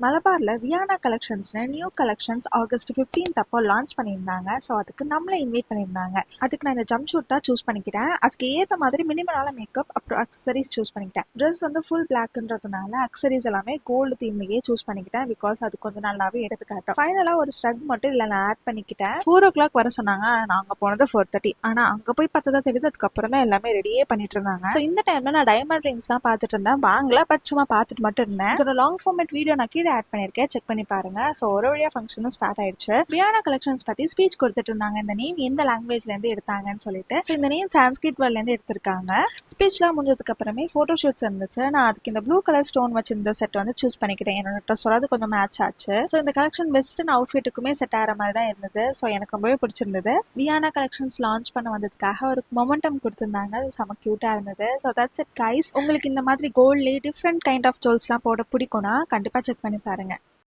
மலபார்ல Viana கலெக்ஷன்ஸ்னு new collections August 15th அப்போ launch பண்ணியிருந்தாங்க. So அதுக்கு நம்மளை இன்வைட் பண்ணியிருந்தாங்க. அதுக்கு நான் இந்த ஜம்ப் ஷூட் தான் சூஸ் பண்ணிக்கிட்டேன். அதுக்கு ஏற்ற மாதிரி மினிமலான மேக்கப் அப்புறம் அக்சசரிஸ் சூஸ் பண்ணிக்கிட்டேன். ட்ரெஸ் வந்து ஃபுல் பிளாக்ன்றதுனால அக்சசரிஸ் எல்லாமே கோல்டு தீம்லேயே சூஸ் பண்ணிக்கிட்டேன். பிகாஸ் அது கொஞ்சம் நல்லாவே எடுத்துக்காட்டும். ஃபைனலாக ஒரு ஸ்டக் மட்டும் இதில் நான் ஆட் பண்ணிக்கிட்டேன். 4 o'clock வர சொன்னாங்க. ஆனால் நாங்கள் போனது 4:30. ஆனால் அங்கே போய் பார்த்ததா தெரியுது அதுக்கப்புறம் தான் எல்லாமே ரெடியே பண்ணிட்டு இருந்தாங்க. ஸோ இந்த டைம்ல நான் டைமண்ட் ரிங்ஸ்லாம் பார்த்துட்டு இருந்தேன். வாங்கல, பட் சும்மா பார்த்துட்டு மட்டும் இருந்தேன். இதோட லாங் ஃபார்மேட் வீடியோ நான் கீழே ஆட் பண்ணியிருக்கேன், செக் பண்ணி பாருங்க. ஸோ ஒரு வழியா ஃபங்க்ஷனும் ஸ்டார்ட் ஆயிடுச்சு. வியானா கலெக்ஷன்ஸ் பத்தி ஸ்பீச் கொடுத்துட்டு இருந்தாங்க. இந்த நேம் எந்த லாங்குவேஜ்ல இருந்து எடுத்தாங்கன்னு சொல்லிட்டு. ஸோ இந்த நேம் சான்ஸ்கிரிட் வேர்ட்ல இருந்து எடுத்திருக்காங்க. ஸ்பீச்லாம் முடிஞ்சதுக்கு அப்புறமே போட்டோ ஷூட்ஸ் இருந்துச்சு. நான் அதுக்கு இந்த ப்ளூ கலர் ஸ்டோன் வச்சு இந்த செட் வந்து சூஸ் பண்ணிக்கிட்டேன். என்னோட ட்ரெஸ்ஸோட அது கொஞ்சம் மேட்ச் ஆச்சு. ஸோ இந்த கலெக்ஷன் வெஸ்டர்ன் அவுட்ஃபிட்டுக்குமே செட் ஆகிற மாதிரி தான் இருந்தது. ஸோ எனக்கு ரொம்பவே பிடிச்சிருந்தது. வியானா கலெக்ஷன்ஸ் லான்ச் பண்ண வந்ததுக்காக ஒரு மொமெண்டம் கொடுத்திருந்தாங்க. அது செம கியூட்டா இருந்தது. So that's it guys. உங்களுக்கு இந்த மாதிரி கோல்ட்லேயே டிஃப்ரெண்ட் கைண்ட் ஆஃப் ஜுவல்ஸ்லாம் போட பிடிக்கும்னா கண்டிப்பா செக் பண்ணி பாருங்க.